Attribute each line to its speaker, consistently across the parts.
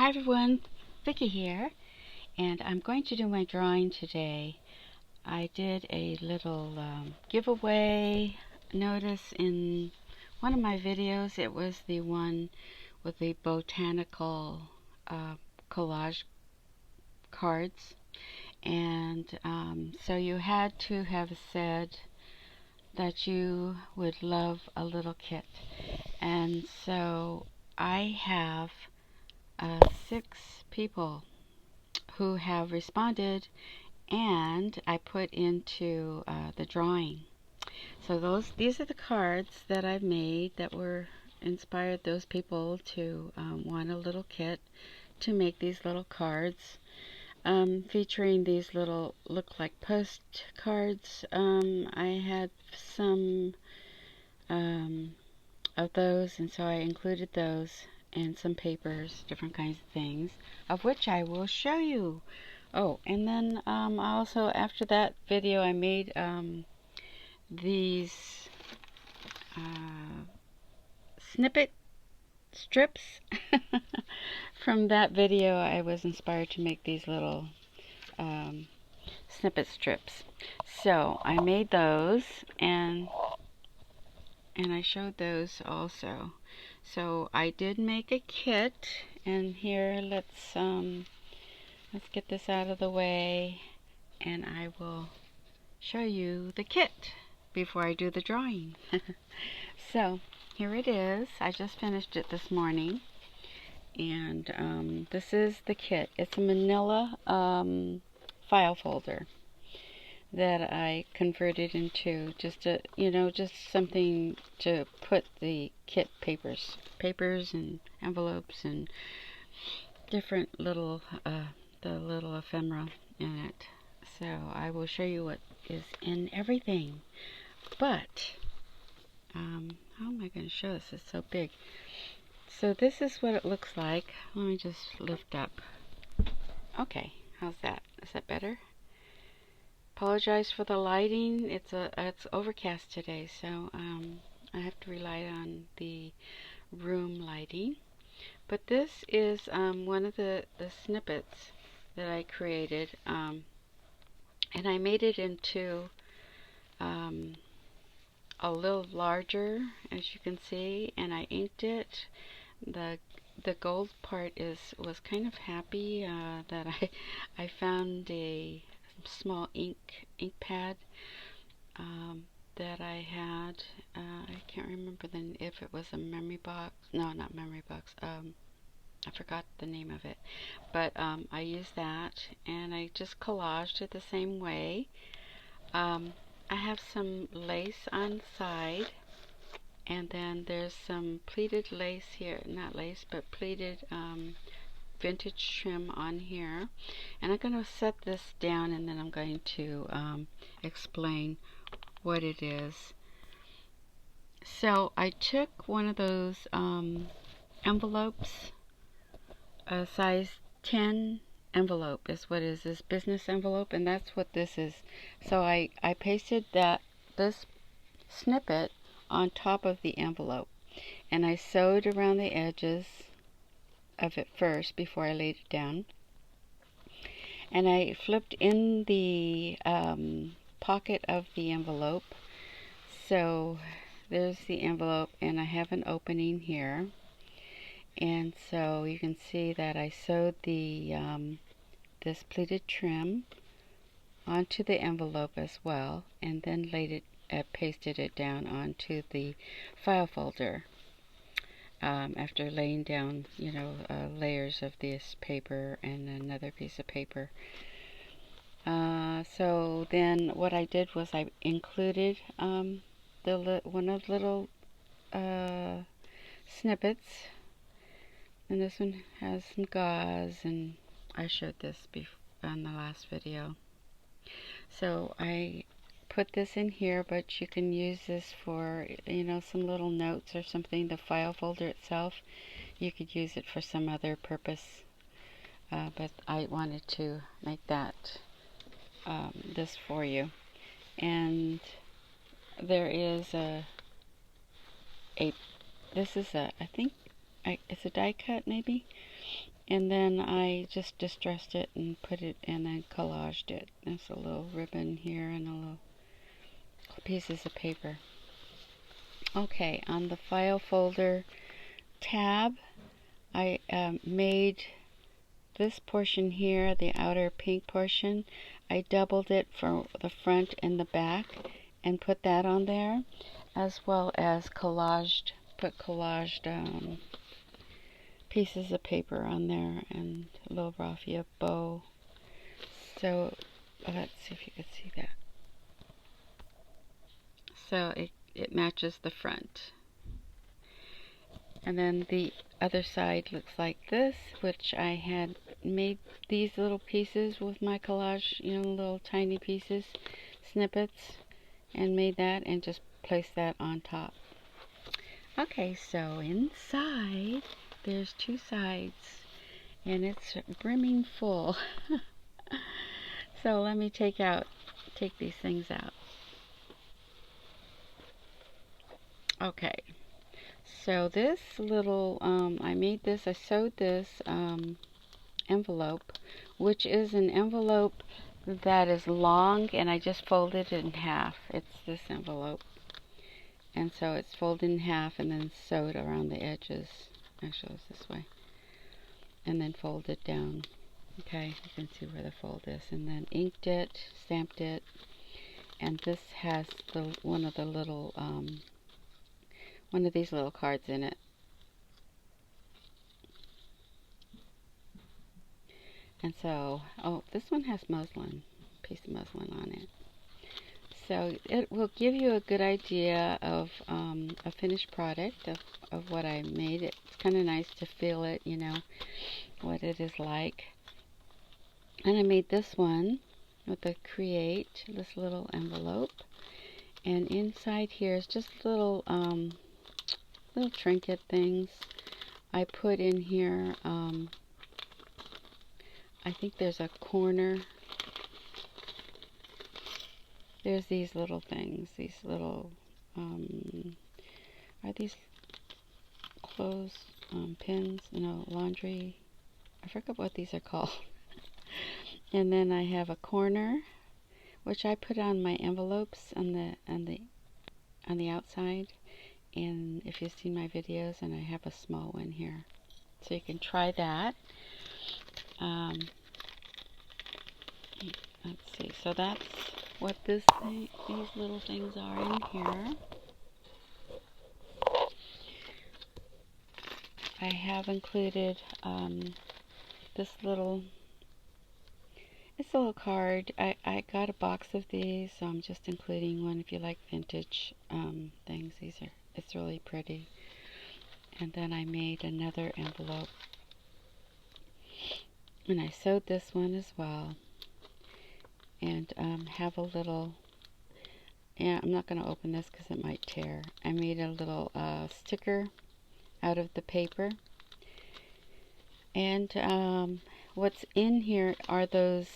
Speaker 1: Hi everyone, Vicki here, and I'm going to do my drawing today. I did a little giveaway notice in one of my videos. It was the one with the botanical collage cards, and so you had to have said that you would love a little kit, and so I have 6 people who have responded, and I put into the drawing. So these are the cards that I've made that were inspired those people to want a little kit to make these little cards, featuring these little look like postcards. I had some of those, and so I included those and some papers, different kinds of things, of which I will show you. Oh, and then also after that video I made these snippet strips. From that video I was inspired to make these little snippet strips. So I made those, and I showed those also. So I did make a kit, and here let's get this out of the way, and I will show you the kit before I do the drawing. So here it is. I just finished it this morning, and this is the kit. It's a manila file folder that I converted into just something to put the kit papers and envelopes and different little the little ephemera in it. So I will show you what is in everything. But how am I going to show this? It's so big. So this is what it looks like. Let me just lift up. Okay, how's that? Is that better? Apologize for the lighting. It's overcast today, so I have to rely on the room lighting. But this is one of the snippets that I created, and I made it into a little larger, as you can see, and I inked it. The gold part was kind of happy that I found a small ink pad that I had. I can't remember then if it was a memory box. No, not memory box. I forgot the name of it, but I used that, and I just collaged it the same way. I have some lace on the side, and then there's some pleated lace here, not lace, but pleated vintage trim on here. And I'm going to set this down, and then I'm going to explain what it is. So I took one of those envelopes, a size 10 envelope is what it is, this business envelope, and that's what this is. So I pasted this snippet on top of the envelope, and I sewed around the edges of it first before I laid it down, and I flipped in the pocket of the envelope. So there's the envelope, and I have an opening here, and so you can see that I sewed the this pleated trim onto the envelope as well, and then pasted it down onto the file folder after laying down, layers of this paper and another piece of paper. So then what I did was I included one of the little snippets, and this one has some gauze, and I showed this before on the last video. So I put this in here, but you can use this for some little notes or something. The file folder itself, you could use it for some other purpose, but I wanted to make that this for you. And there is this is I think it's a die cut maybe, And then I just distressed it and put it and then collaged it. There's a little ribbon here and a little pieces of paper. Okay, on the file folder tab, I made this portion here, the outer pink portion. I doubled it for the front and the back and put that on there, as well as put collaged pieces of paper on there and a little raffia bow. So let's see if you can see that. So it matches the front. And then the other side looks like this, which I had made these little pieces with my collage, you know, little tiny pieces, snippets, and made that and just placed that on top. Okay, so inside there's two sides and it's brimming full. So let me take these things out. Okay, so this little, I sewed this envelope, which is an envelope that is long, and I just folded it in half. It's this envelope. And so it's folded in half and then sewed around the edges. Actually, it's this way. And then folded down. Okay, you can see where the fold is. And then inked it, stamped it. And this has one of these little cards in it. And so, oh, this one has muslin, piece of muslin on it. So it will give you a good idea of a finished product of what I made. It's kind of nice to feel it, you know, what it is like. And I made this one with the Create, this little envelope. And inside here is just little trinket things. I put in here, I think there's a corner. There's these little things, these little, are these clothes pins? No, laundry. I forgot what these are called. And then I have a corner, which I put on my envelopes on the outside. And if you've seen my videos, and I have a small one here, so you can try that. Let's see. So that's what these little things are in here. I have included this little, it's a little card. I got a box of these, so I'm just including one if you like vintage things. It's really pretty. And then I made another envelope. And I sewed this one as well. And have a little, yeah, I'm not going to open this because it might tear. I made a little sticker out of the paper. And what's in here are those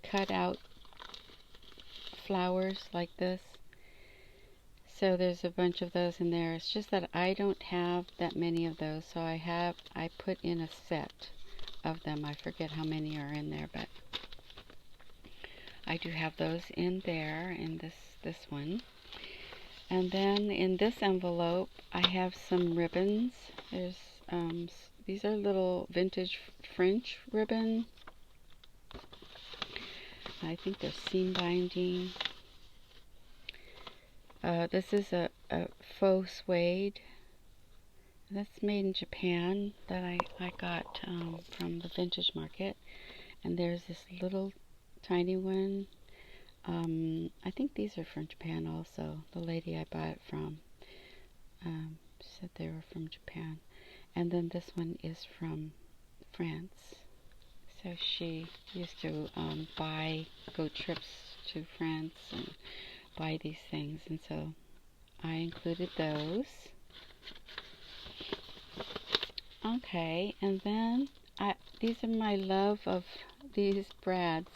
Speaker 1: cut out flowers like this. So there's a bunch of those in there. It's just that I don't have that many of those, so I put in a set of them. I forget how many are in there, but I do have those in there in this one. And then in this envelope I have some ribbons. There's these are little vintage French ribbon. I think they're seam binding. This is a faux suede. That's made in Japan that I got from the vintage market. And there's this little tiny one. I think these are from Japan also. The lady I bought it from said they were from Japan. And then this one is from France. So she used to go trips to France and buy these things, and so I included those. Okay, and then these are my love of these brads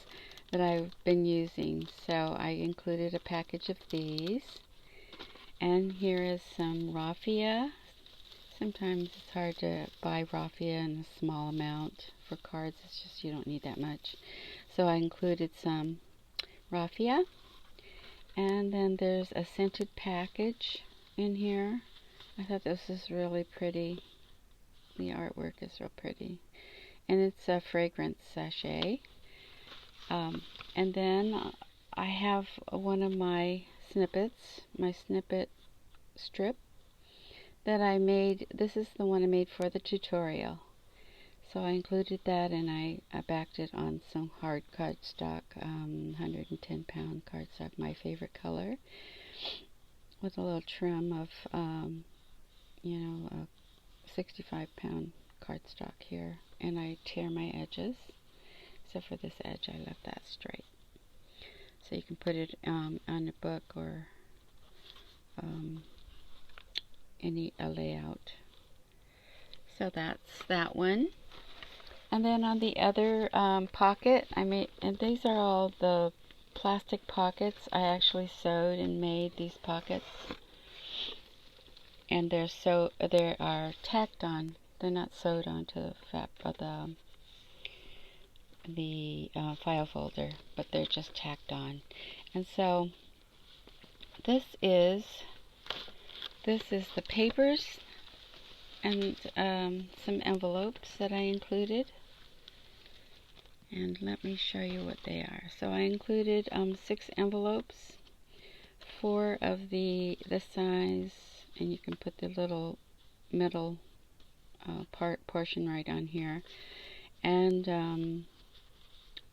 Speaker 1: that I've been using. So I included a package of these, and here is some raffia Sometimes it's hard to buy raffia in a small amount for cards. It's just you don't need that much. So I included some raffia. And then there's a scented package in here. I thought this was really pretty. The artwork is real pretty. And it's a fragrance sachet. And then I have one of my snippets, my snippet strip that I made. This is the one I made for the tutorial. So I included that, and I backed it on some hard cardstock, 110-pound cardstock, my favorite color, with a little trim of, a 65-pound cardstock here. And I tear my edges, except for this edge, I left that straight. So you can put it on a book or a layout. So that's that one. And then on the other pocket, and these are all the plastic pockets. I actually sewed and made these pockets, and they are tacked on. They're not sewed onto the file folder, but they're just tacked on. And so this is the papers and some envelopes that I included. And let me show you what they are. So I included 6 envelopes, 4 of this size, and you can put the little middle portion right on here. And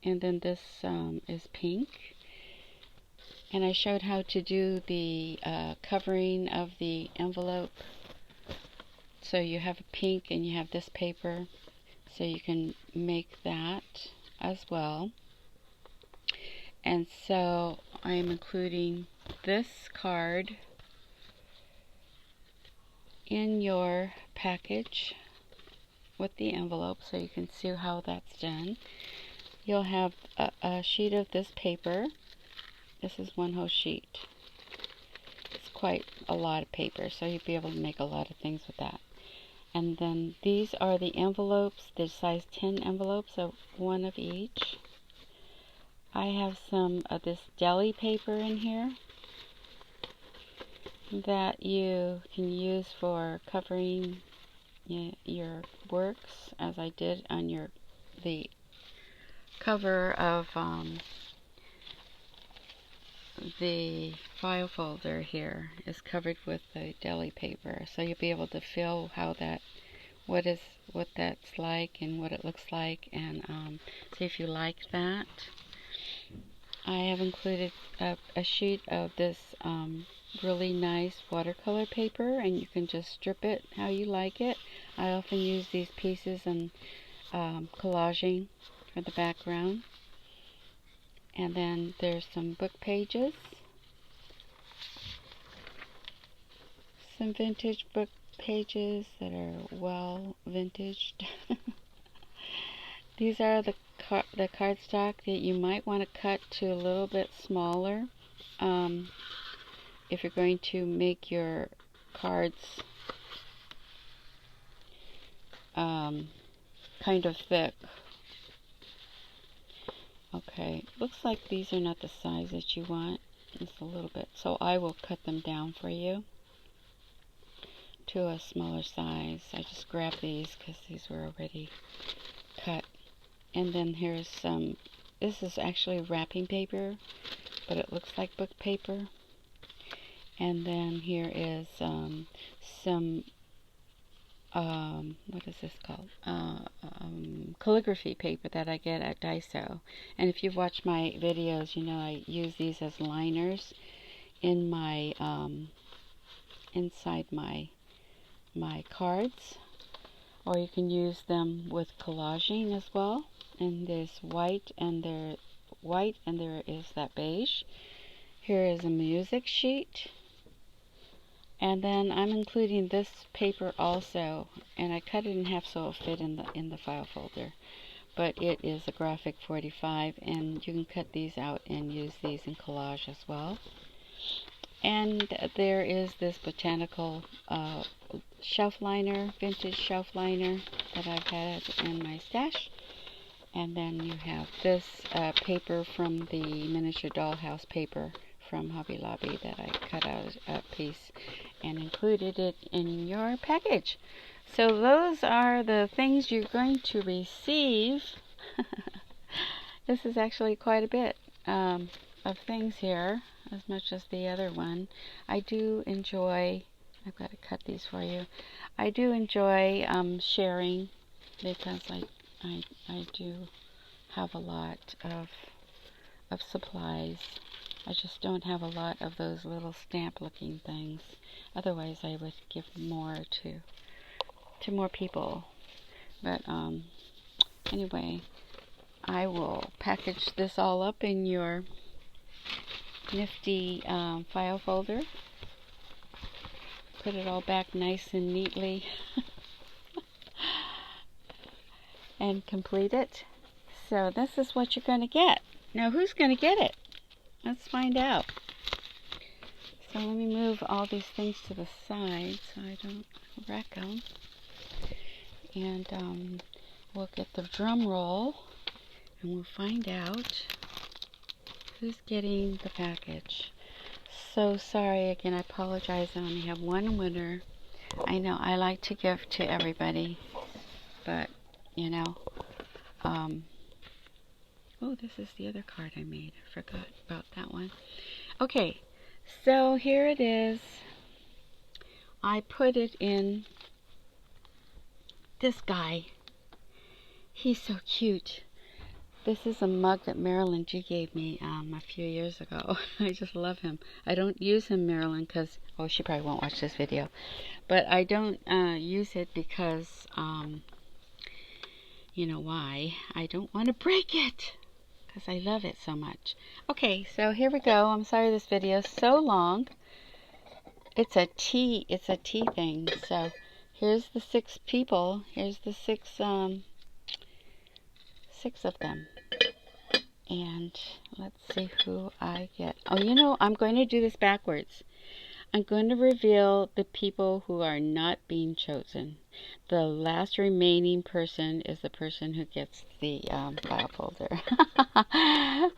Speaker 1: then this is pink. And I showed how to do the covering of the envelope. So you have a pink and you have this paper, so you can make that as well. And so I am including this card in your package with the envelope, so you can see how that's done. You'll have a sheet of this paper. This is one whole sheet. It's quite a lot of paper, so you'll be able to make a lot of things with that. And then these are the envelopes, the size 10 envelopes, of one of each. I have some of this deli paper in here that you can use for covering your works, as I did on the cover of the file folder here is covered with the deli paper, so you'll be able to feel what that's like and what it looks like, and see if you like that. I have included a sheet of this really nice watercolor paper, and you can just strip it how you like it. I often use these pieces in collaging for the background. And then there's some book pages, some vintage book pages that are well vintaged. These are the cardstock that you might want to cut to a little bit smaller if you're going to make your cards kind of thick. Okay, looks like these are not the size that you want. Just a little bit. So I will cut them down for you to a smaller size. I just grabbed these because these were already cut. And then here's some, this is actually wrapping paper, but it looks like book paper. And then here is some what is this called? Calligraphy paper that I get at Daiso. And if you've watched my videos, you know I use these as liners in my inside my cards, or you can use them with collaging as well. And there's white, and there is that beige. Here is a music sheet. And then I'm including this paper also, and I cut it in half so it'll fit in the file folder. But it is a graphic 45, and you can cut these out and use these in collage as well. And there is this Botanical shelf liner, vintage shelf liner that I've had in my stash. And then you have this paper from the miniature dollhouse paper from Hobby Lobby that I cut out a piece and included it in your package. So those are the things you're going to receive. This is actually quite a bit of things here, as much as the other one. I do enjoy, I've got to cut these for you. I do enjoy sharing, because I do have a lot of supplies. I just don't have a lot of those little stamp looking things. Otherwise I would give more to more people. But anyway, I will package this all up in your nifty file folder. Put it all back nice and neatly and complete it. So this is what you're going to get. Now who's going to get it? Let's find out. So let me move all these things to the side so I don't wreck them. And we'll get the drum roll and we'll find out who's getting the package. So sorry again, I apologize. I only have one winner. I know I like to give to everybody, but you know, oh, this is the other card I made. I forgot about that one. Okay, so here it is. I put it in this guy. He's so cute. This is a mug that Marilyn G gave me a few years ago. I just love him. I don't use him, Marilyn, because, oh, she probably won't watch this video. But I don't use it because, you know why? I don't want to break it, because I love it so much. Okay, so here we go. I'm sorry this video is so long. It's a tea thing. So here's the 6 people. Here's the 6 of them. And let's see who I get. Oh, you know, I'm going to do this backwards. I'm going to reveal the people who are not being chosen. The last remaining person is the person who gets the file folder.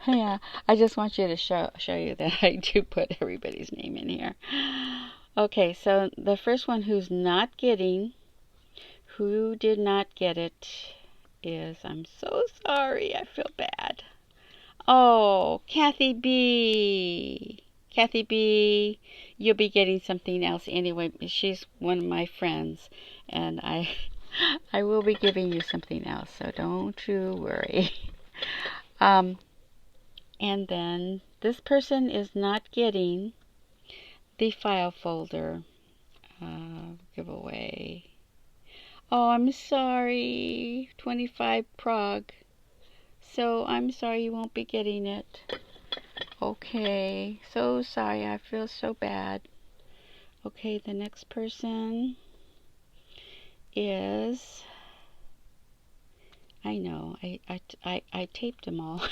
Speaker 1: Yeah, I just want you to show you that I do put everybody's name in here. Okay, so the first one who's not getting, who did not get it, is, I'm so sorry, I feel bad. Oh, Kathy B. Kathy B, you'll be getting something else anyway. She's one of my friends, and I will be giving you something else, so don't you worry. And then this person is not getting the file folder giveaway. Oh, I'm sorry, 25 Prague. So I'm sorry you won't be getting it. Okay, so sorry, I feel so bad. Okay, the next person is, I know, I taped them all.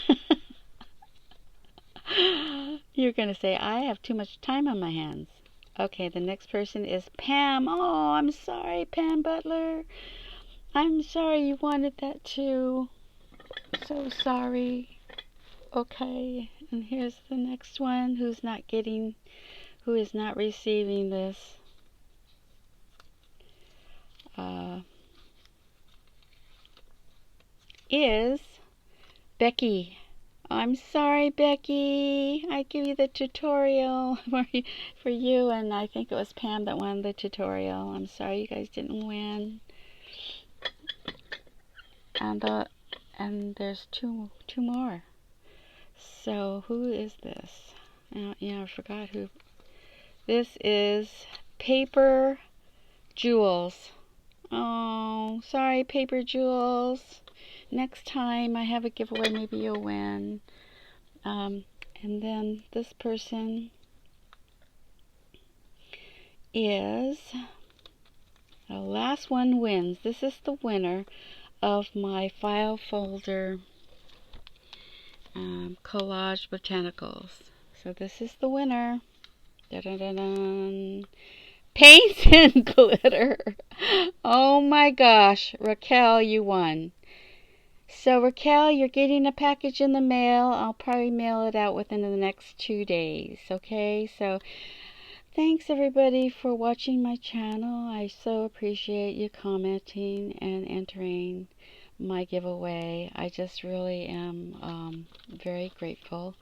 Speaker 1: You're going to say, I have too much time on my hands. Okay, the next person is Pam. Oh, I'm sorry, Pam Butler. I'm sorry you wanted that too. So sorry. Okay, and here's the next one who is not receiving this. Is Becky. I'm sorry, Becky. I give you the tutorial for you, and I think it was Pam that won the tutorial. I'm sorry you guys didn't win. And there's two more. So who is this? Yeah, I forgot who. This is Paper Jewels. Oh, sorry, Paper Jewels. Next time I have a giveaway, maybe you'll win. And then this person is, the last one wins. This is the winner of my file folder collage botanicals. So this is the winner. Da-da-da-dun. Paints and glitter. Oh my gosh, Raquel, you won. So Raquel, you're getting a package in the mail. I'll probably mail it out within the next 2 days. Okay, so thanks everybody for watching my channel. I so appreciate you commenting and entering my giveaway. I just really am very grateful,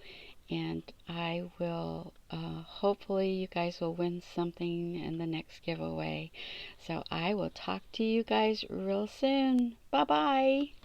Speaker 1: and I will hopefully you guys will win something in the next giveaway. So I will talk to you guys real soon. Bye bye.